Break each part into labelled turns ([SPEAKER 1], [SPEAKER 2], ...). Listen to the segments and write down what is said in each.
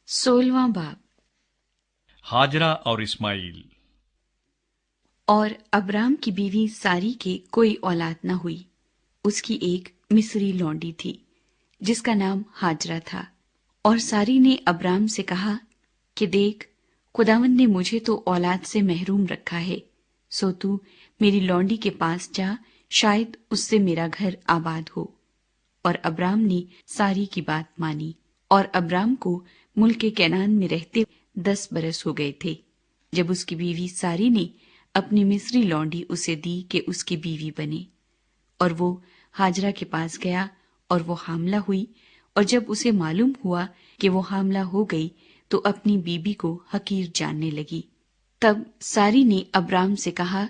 [SPEAKER 1] 16वां बाब।
[SPEAKER 2] हाजरा और इस्माइल।
[SPEAKER 1] और अब्राम की बीवी सारी के कोई औलाद न हुई। उसकी एक मिस्री लौंडी थी जिसका नाम हाजरा था। और सारी ने अब्राम से कहा कि देख, खुदावंद ने मुझे तो औलाद से महरूम रखा है, सो तू मेरी लौंडी के पास जा, शायद उससे मेरा घर आबाद हो। और अब्राम ने सारी की बात मानी। और अब्राम को मुल्क कैनान में रहते 10 बरस हो गए थे जब उसकी बीवी सारी ने अपनी मिस्री लौंडी उसे दी कि उसकी बीवी बने। और वो हाजरा के पास गया और वो हामला हुई। और जब उसे मालूम हुआ कि वो हामला हो गई तो अपनी बीबी को हकीर जानने लगी। तब सारी ने अब्राम से कहा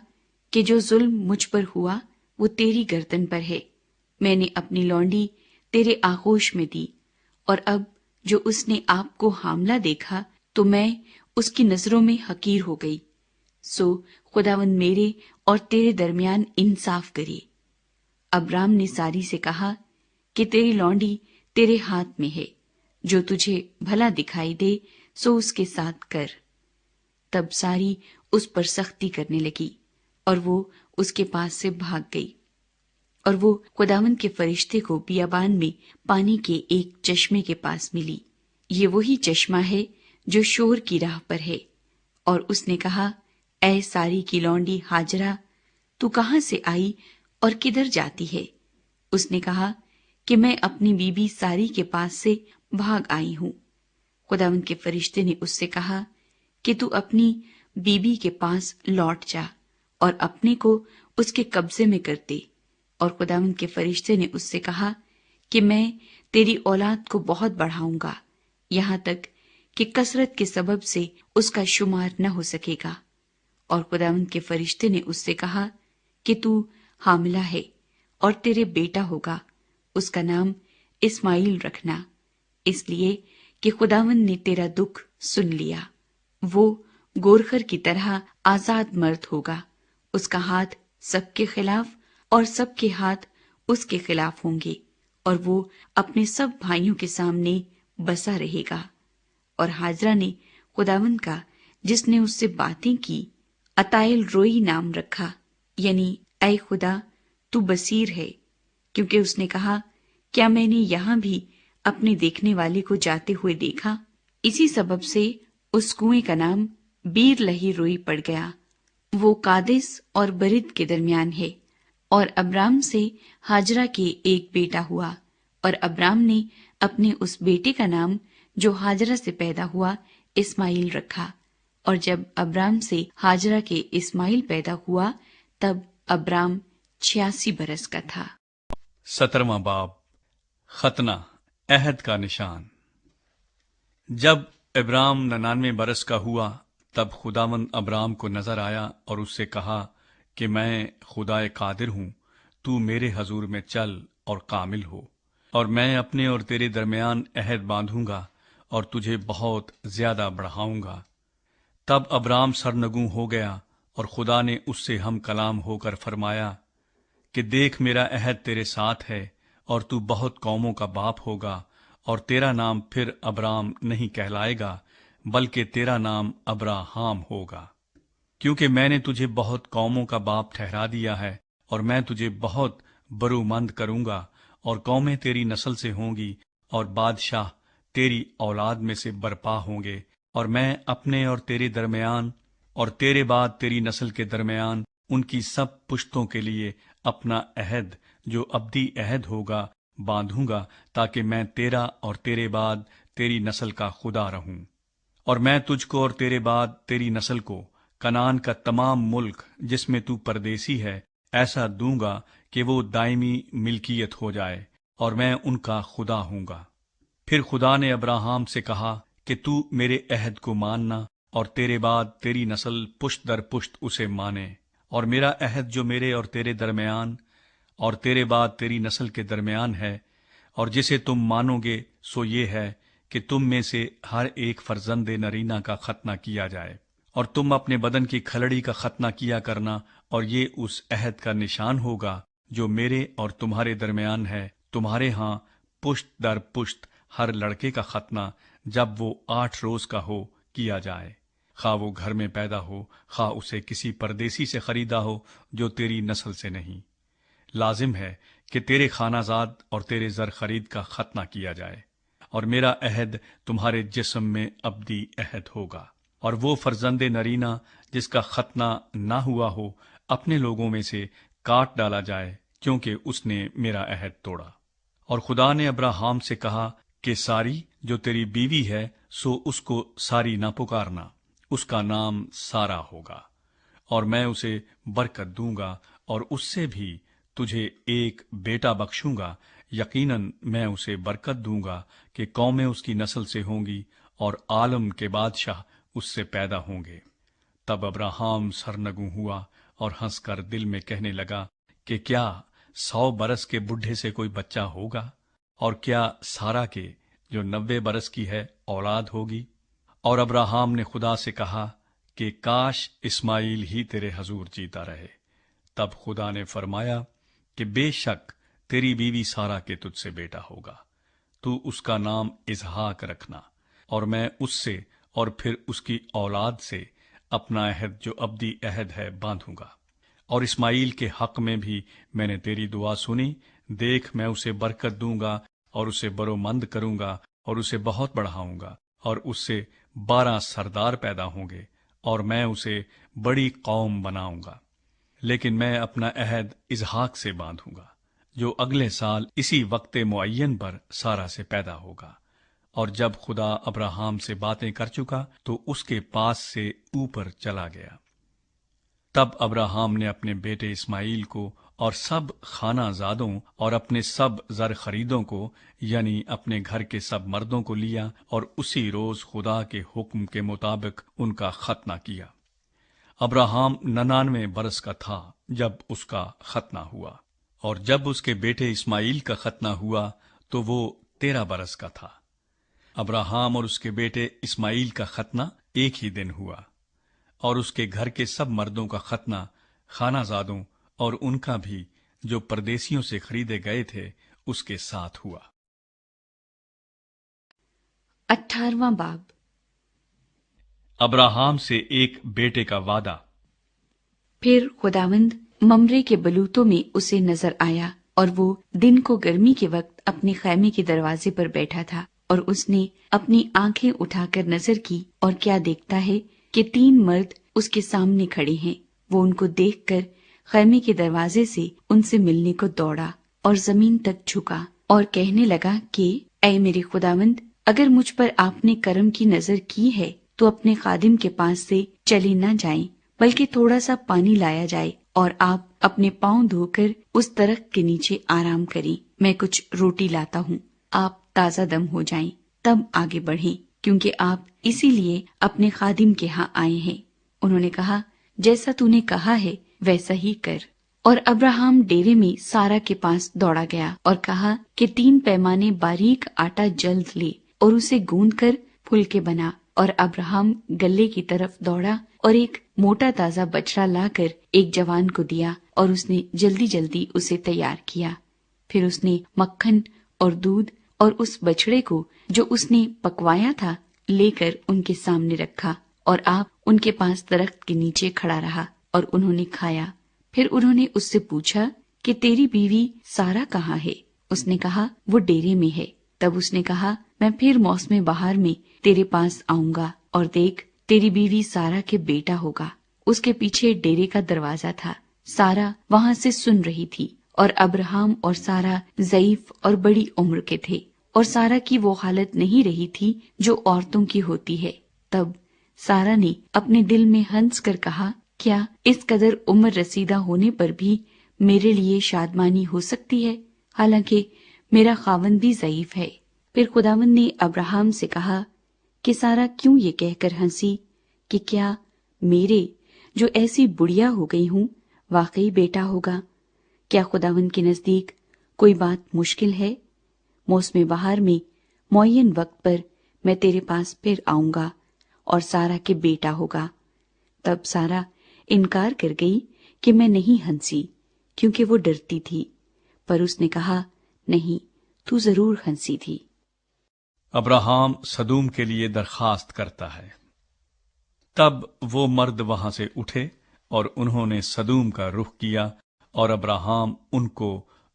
[SPEAKER 1] कि जो जुल्म मुझ पर हुआ वो तेरी गर्दन पर है। मैंने अपनी लौंडी तेरे आगोश में दी, और अब जो उसने आपको हामला देखा तो मैं उसकी नजरों में हकीर हो गई। सो खुदावंद मेरे और तेरे दरमियान इंसाफ करे। अब्राम ने सारी से कहा कि तेरी लौंडी तेरे हाथ में है, जो तुझे भला दिखाई दे सो उसके साथ कर। तब सारी उस पर सख्ती करने लगी और वो उसके पास से भाग गई। और वो खुदावंद के फरिश्ते को बियाबान में पानी के एक चश्मे के पास मिली। ये वही चश्मा है जो शोर की राह पर है। और उसने कहा, ऐ सारी की लौंडी हाजरा, तू कहाँ से आई और किधर जाती है? उसने कहा कि मैं अपनी बीबी सारी के पास से भाग आई हूं। खुदावंद के फरिश्ते ने उससे कहा कि तू अपनी बीबी के पास लौट जा और अपने को उसके कब्जे में कर दे। और खुदावंद के फरिश्ते ने उससे कहा कि मैं तेरी औलाद को बहुत बढ़ाऊंगा, यहाँ तक कि कसरत के सबब से उसका शुमार न हो सकेगा। और खुदावंद के फरिश्ते ने उससे कहा कि तू हामिला है और तेरे बेटा होगा, उसका नाम इस्माइल रखना, इसलिए कि खुदावंद ने तेरा दुख सुन लिया। वो गोरखर की तरह आजाद मर्द होगा, उसका हाथ सबके खिलाफ और सबके हाथ उसके खिलाफ होंगे, और वो अपने सब भाइयों के सामने बसा रहेगा। और हाजरा ने खुदावंद का, जिसने उससे बातें की, अतायल रोई नाम रखा, यानी ऐ खुदा तू बसीर है, क्योंकि उसने कहा, क्या मैंने यहाँ भी अपने देखने वाले को जाते हुए देखा? इसी सबब से उस कुएं का नाम बीर लही रोई पड़ गया। वो कादेस और बरिद के दरमियान है। और अब्राम से हाजरा के एक बेटा हुआ, और अब्राम ने अपने उस बेटे का नाम जो हाजरा से पैदा हुआ इस्माइल रखा। और जब अब्राम से हाजरा के इस्माइल पैदा हुआ तब अब्राम 86 बरस का था।
[SPEAKER 2] 17वां बाब। खतना, अहद का निशान। जब इब्राम 99 बरस का हुआ तब खुदावंद अब्राम को नजर आया और उससे कहा कि मैं खुदाए कादिर हूं, तू मेरे हजूर में चल और कामिल हो, और मैं अपने और तेरे दरमियान अहद बांधूंगा और तुझे बहुत ज्यादा बढ़ाऊंगा। तब अब्राम सरनगू हो गया और खुदा ने उससे हम कलाम होकर फरमाया कि देख, मेरा अहद तेरे साथ है और तू बहुत कौमों का बाप होगा, और तेरा नाम फिर अब्राम नहीं कहलाएगा बल्कि तेरा नाम अब्राहाम होगा, क्योंकि मैंने तुझे बहुत कौमों का बाप ठहरा दिया है, और मैं तुझे बहुत बरूमंद करूंगा, और कौमें तेरी नस्ल से होंगी और बादशाह तेरी औलाद में से बरपा होंगे। और मैं अपने और तेरे दरमियान और तेरे बाद तेरी नस्ल के दरमियान उनकी सब पुश्तों के लिए अपना अहद, जो अब्दी अहद होगा, बांधूंगा, ताकि मैं तेरा और तेरे बाद तेरी नस्ल का खुदा रहूं। और मैं तुझको और तेरे बाद तेरी नस्ल को कनान का तमाम मुल्क जिसमें तू परदेसी है ऐसा दूंगा कि वो दायमी मिल्कियत हो जाए, और मैं उनका खुदा हूंगा। फिर खुदा ने अब्राहम से कहा कि तू मेरे अहद को मानना, और तेरे बाद तेरी नस्ल पुश्त दर पुश्त उसे माने। और मेरा अहद जो मेरे और तेरे दरमियान और तेरे बाद तेरी नस्ल के दरमियान है, और जिसे तुम मानोगे, सो ये है कि तुम में से हर एक फर्जंदे नरीना का खतना किया जाए, और तुम अपने बदन की खलड़ी का खतना किया करना। और ये उस अहद का निशान होगा जो मेरे और तुम्हारे दरमियान है। तुम्हारे हां पुश्त दर पुश्त हर लड़के का खतना جب وہ 8 روز کا ہو کیا جائے، خواہ وہ گھر میں پیدا ہو، خواہ اسے کسی پردیسی سے خریدا ہو جو تیری نسل سے نہیں۔ لازم ہے کہ تیرے خانہ زاد اور تیرے زر خرید کا ختنہ کیا جائے، اور میرا عہد تمہارے جسم میں ابدی عہد ہوگا۔ اور وہ فرزند نرینہ جس کا ختنہ نہ ہوا ہو اپنے لوگوں میں سے کاٹ ڈالا جائے، کیونکہ اس نے میرا عہد توڑا۔ اور خدا نے ابراہام سے کہا کہ ساری جو تیری بیوی ہے سو اس کو ساری نہ پکارنا، اس کا نام سارا ہوگا، اور میں اسے برکت دوں گا اور اس سے بھی تجھے ایک بیٹا بخشوں گا۔ یقیناً میں اسے برکت دوں گا کہ قومیں اس کی نسل سے ہوں گی اور عالم کے بادشاہ اس سے پیدا ہوں گے۔ تب ابراہام سرنگوں ہوا اور ہنس کر دل میں کہنے لگا کہ کیا 100 برس کے بڈھے سے کوئی بچہ ہوگا؟ اور کیا سارا کے جو 90 برس کی ہے اولاد ہوگی؟ اور ابراہام نے خدا سے کہا کہ کاش اسماعیل ہی تیرے حضور جیتا رہے۔ تب خدا نے فرمایا کہ بے شک تیری بیوی سارا کے تجھ سے بیٹا ہوگا، تو اس کا نام اسحاق رکھنا، اور میں اس سے اور پھر اس کی اولاد سے اپنا عہد جو ابدی عہد ہے باندھوں گا۔ اور اسماعیل کے حق میں بھی میں نے تیری دعا سنی، دیکھ میں اسے برکت دوں گا اور اسے برومند کروں گا اور اسے بہت بڑھاؤں گا، اور اس سے 12 سردار پیدا ہوں گے، اور میں اسے بڑی قوم بناؤں گا۔ لیکن میں اپنا عہد اسحاق سے باندھوں گا، جو اگلے سال اسی وقت معین پر سارا سے پیدا ہوگا۔ اور جب خدا ابراہام سے باتیں کر چکا تو اس کے پاس سے اوپر چلا گیا۔ تب ابراہام نے اپنے بیٹے اسماعیل کو اور سب خانہ زادوں اور اپنے سب زر خریدوں کو، یعنی اپنے گھر کے سب مردوں کو لیا، اور اسی روز خدا کے حکم کے مطابق ان کا ختنہ کیا۔ ابراہام 99 برس کا تھا جب اس کا ختنہ ہوا، اور جب اس کے بیٹے اسماعیل کا ختنہ ہوا تو وہ 13 برس کا تھا۔ ابراہام اور اس کے بیٹے اسماعیل کا ختنہ ایک ہی دن ہوا، اور اس کے گھر کے سب مردوں کا ختنہ خانہ زادوں اور ان کا بھی جو پردیسیوں سے خریدے گئے تھے اس کے ساتھ ہوا۔
[SPEAKER 1] 18واں باب۔
[SPEAKER 2] ابراہام سے ایک بیٹے کا وعدہ۔
[SPEAKER 1] پھر خداوند ممرے کے بلوتوں میں اسے نظر آیا، اور وہ دن کو گرمی کے وقت اپنے خیمے کے دروازے پر بیٹھا تھا، اور اس نے اپنی آنکھیں اٹھا کر نظر کی، اور کیا دیکھتا ہے کہ 3 مرد اس کے سامنے کھڑے ہیں۔ وہ ان کو دیکھ کر خیمے کے دروازے سے ان سے ملنے کو دوڑا اور زمین تک جھکا اور کہنے لگا کہ اے میرے خداوند، اگر مجھ پر آپ نے کرم کی نظر کی ہے تو اپنے خادم کے پاس سے چلے نہ جائیں، بلکہ تھوڑا سا پانی لایا جائے اور آپ اپنے پاؤں دھو کر اس درخت کے نیچے آرام کریں۔ میں کچھ روٹی لاتا ہوں، آپ تازہ دم ہو جائیں، تب آگے بڑھیں، کیونکہ آپ اسی لیے اپنے خادم کے ہاں آئے ہیں۔ انہوں نے کہا، جیسا تو نے کہا ہے ویسا ہی کر۔ اور ابراہام ڈیرے میں سارا کے پاس دوڑا گیا اور کہا کہ 3 پیمانے باریک آٹا جلد لے اور اسے گوندھ کر پھلکے بنا۔ اور ابراہام گلے کی طرف دوڑا اور ایک موٹا تازہ بچڑا لا کر ایک جوان کو دیا، اور اس نے جلدی جلدی اسے تیار کیا۔ پھر اس نے مکھن اور دودھ اور اس بچڑے کو جو اس نے پکوایا تھا لے کر ان کے سامنے رکھا، اور آپ ان کے پاس درخت کے نیچے کھڑا رہا، اور انہوں نے کھایا۔ پھر انہوں نے اس سے پوچھا کہ تیری بیوی سارا کہاں ہے؟ اس نے کہا، وہ ڈیرے میں ہے۔ تب اس نے کہا، میں پھر موسم بہار میں تیرے پاس آؤں گا، اور دیکھ تیری بیوی سارا کے بیٹا ہوگا۔ اس کے پیچھے ڈیرے کا دروازہ تھا۔ سارا وہاں سے سن رہی تھی، اور ابراہام اور سارا ضعیف اور بڑی عمر کے تھے، اور سارا کی وہ حالت نہیں رہی تھی جو عورتوں کی ہوتی ہے۔ تب سارا نے اپنے دل میں ہنس کر کہا، کیا اس قدر عمر رسیدہ ہونے پر بھی میرے لیے شادمانی ہو سکتی ہے، حالانکہ میرا خاوند بھی ضعیف ہے؟ پھر خداوند نے ابراہام سے کہا کہ سارا کیوں یہ کہہ کر ہنسی کہ کیا میرے جو ایسی بڑھیا ہو گئی ہوں واقعی بیٹا ہوگا؟ کیا خداوند کے نزدیک کوئی بات مشکل ہے؟ موسم بہار میں معین وقت پر میں تیرے پاس پھر آؤں گا اور سارا کے بیٹا ہوگا۔ تب سارا انکار کر گئی کہ میں نہیں ہنسی، کیونکہ وہ ڈرتی تھی، پر اس نے کہا، نہیں، تو ضرور ہنسی تھی۔
[SPEAKER 2] ابراہیم सदूम के लिए दरखास्त करता है। तब वो मर्द वहां से उठे और उन्होंने सदूम का रुख किया और अब्राहम उनको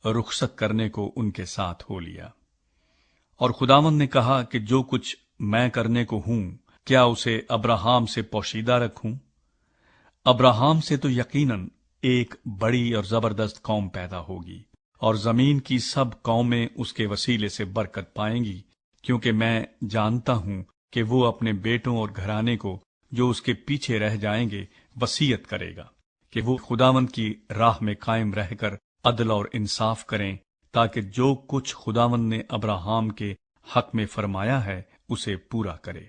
[SPEAKER 2] रुखसत करने को उनके साथ हो लिया। और खुदावंद ने कहा कि जो कुछ मैं करने को हूं, क्या उसे अब्राहम से पोशीदा रखूं? अब्राहम से तो यकीनन एक बड़ी और जबरदस्त कौम पैदा होगी और जमीन की सब कौमें उसके वसीले से बरकत पाएंगी, क्योंकि मैं जानता हूं कि वो अपने बेटों और घराने को जो उसके पीछे रह जाएंगे वसीयत करेगा कि वो खुदावंद की राह में कायम रहकर अदल और इंसाफ करें, ताकि जो कुछ खुदावंद ने अब्राहम के हक में फरमाया है उसे पूरा करे।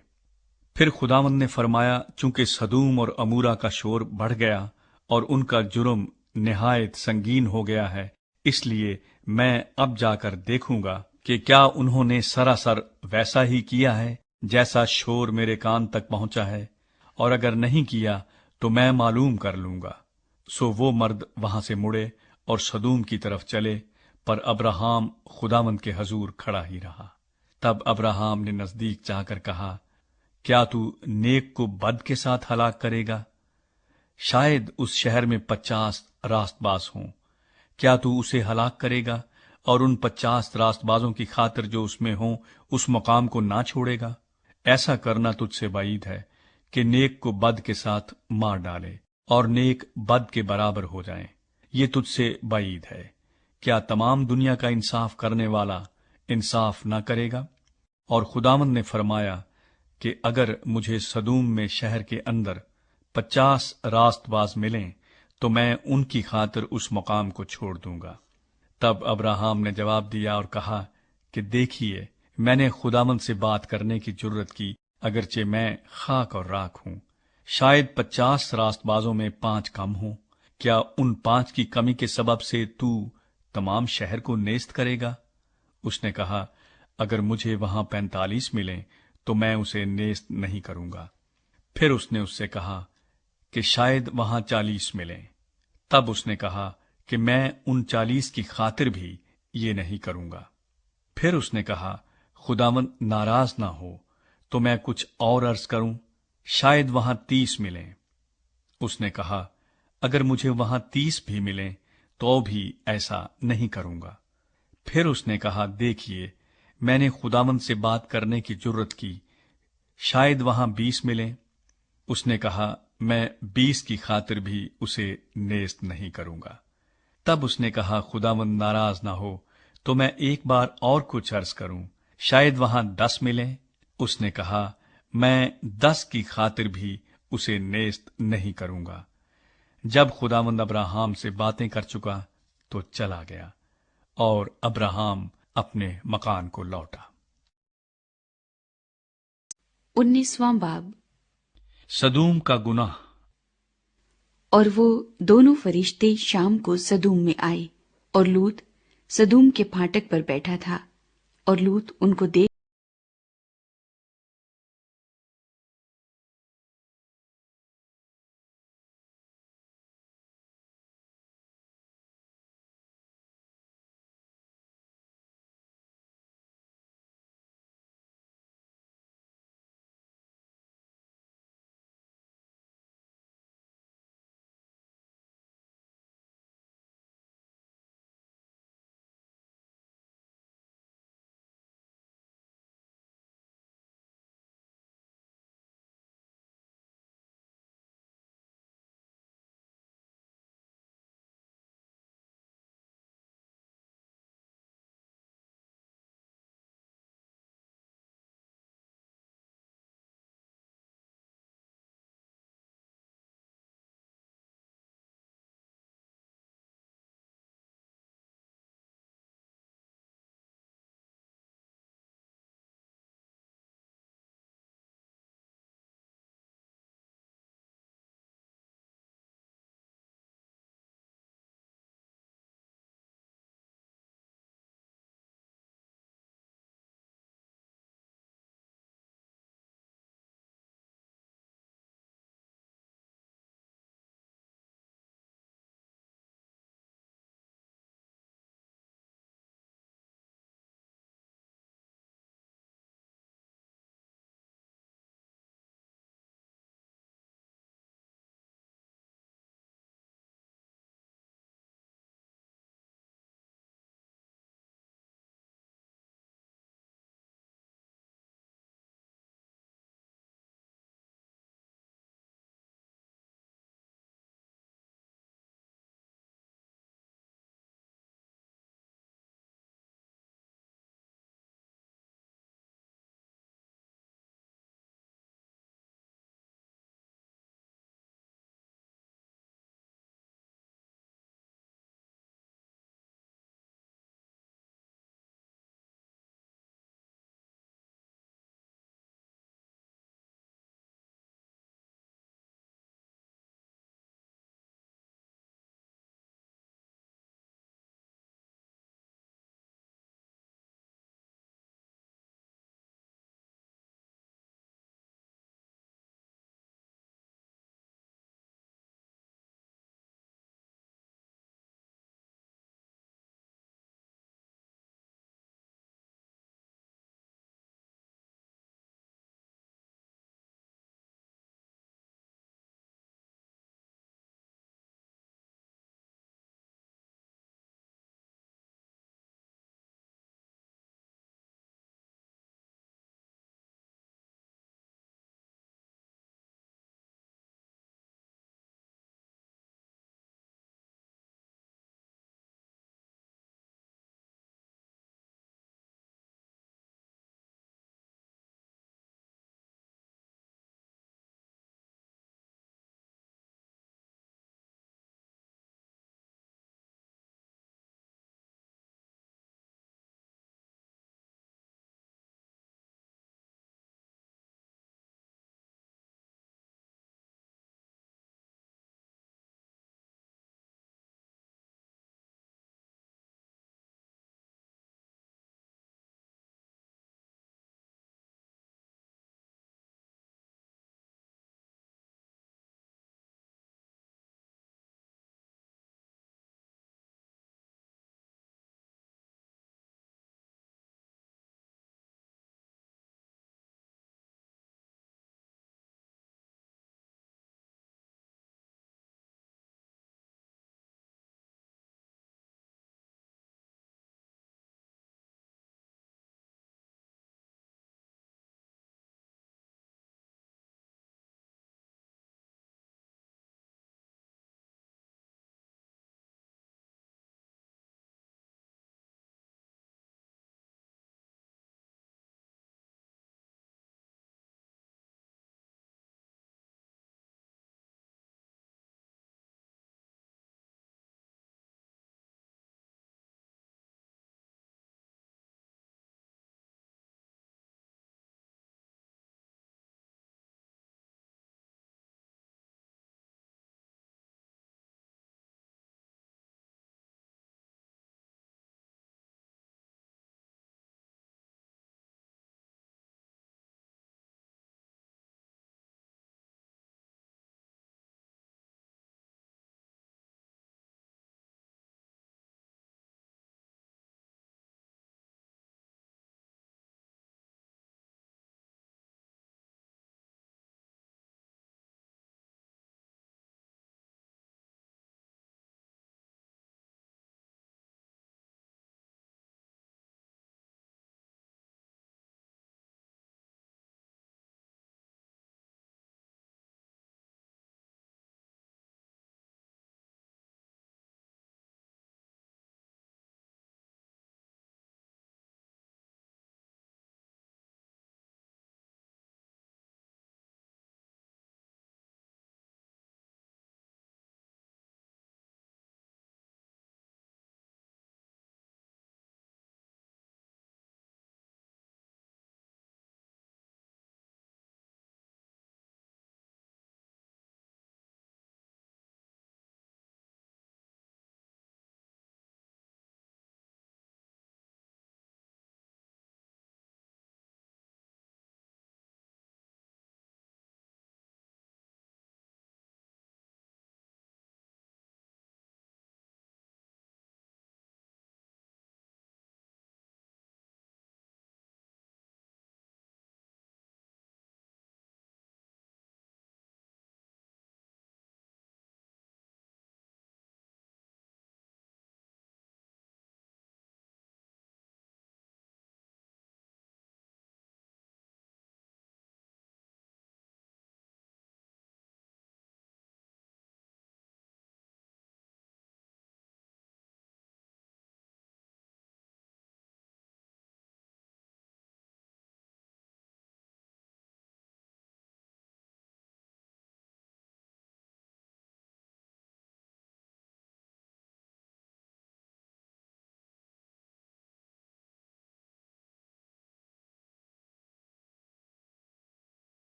[SPEAKER 2] फिर खुदावंद ने फरमाया, चूंकि सदूम और अमूरा का शोर बढ़ गया और उनका जुर्म निहायत संगीन हो गया है, इसलिए मैं अब जाकर देखूंगा कि क्या उन्होंने सरासर वैसा ही किया है जैसा शोर मेरे कान तक पहुंचा है, और अगर नहीं किया तो मैं मालूम कर लूंगा। सो वो मर्द वहां से मुड़े और सदूम की तरफ चले, पर अब्राहम खुदावंद के हजूर खड़ा ही रहा। तब अब्राहम ने नजदीक जाकर कहा, क्या तू नेक को बद के साथ हलाक करेगा? शायद उस शहर में 50 रास्तबाज हों, क्या तू उसे हलाक करेगा और उन 50 रास्तबाजों की खातिर जो उसमें हों उस मकाम को ना छोड़ेगा? ऐसा करना तुझसे बाईद है कि नेक को बद के साथ मार डाले और नेक बद के बराबर हो जाए। ये तुझसे बाईद है। क्या तमाम दुनिया का इंसाफ करने वाला इंसाफ ना करेगा? और खुदावंद ने फरमाया कि अगर मुझे सदूम में शहर के अंदर 50 रास्तबाज मिलें तो मैं उनकी खातिर उस मकाम को छोड़ दूंगा। तब अब्राहम ने जवाब दिया और कहा कि देखिए, मैंने खुदावंद से बात करने की जुर्रत की, अगरचे मैं खाक और राख हूं। शायद 50 रास्तबाजों में 5 कम हों। क्या उन 5 की कमी के सबब से तू तमाम शहर को नेस्त करेगा? उसने कहा, अगर मुझे वहां 45 मिलें तो मैं उसे नेस्त नहीं करूंगा। फिर उसने उससे कहा कि शायद वहां 40 मिलें। तब उसने कहा कि मैं उन 40 की खातिर भी ये नहीं करूंगा। फिर उसने कहा, खुदावंद नाराज ना हो तो मैं कुछ और अर्ज करूं, शायद वहां 30 मिलें। उसने कहा, अगर मुझे वहां 30 भी मिलें तो भी ऐसा नहीं करूंगा। फिर उसने कहा, देखिए, मैंने खुदावंद से बात करने की जुर्रत की, शायद वहां 20 मिलें। उसने कहा, मैं 20 की खातिर भी उसे नेस्त नहीं करूंगा। तब उसने कहा, खुदावंद नाराज ना हो तो मैं एक बार और कुछ अर्ज करूं, शायद वहां 10 मिलें। उसने कहा, मैं 10 की खातिर भी उसे नेस्त नहीं करूंगा। जब खुदावंद अब्राहम से बातें कर चुका तो चला गया और अब्राहम अपने मकान को लौटा।
[SPEAKER 1] 19वां बाब।
[SPEAKER 2] सदूम का गुनाह।
[SPEAKER 1] और वो दोनों फरिश्ते शाम को सदूम में आए और लूत सदूम के फाटक पर बैठा था, और लूत उनको देख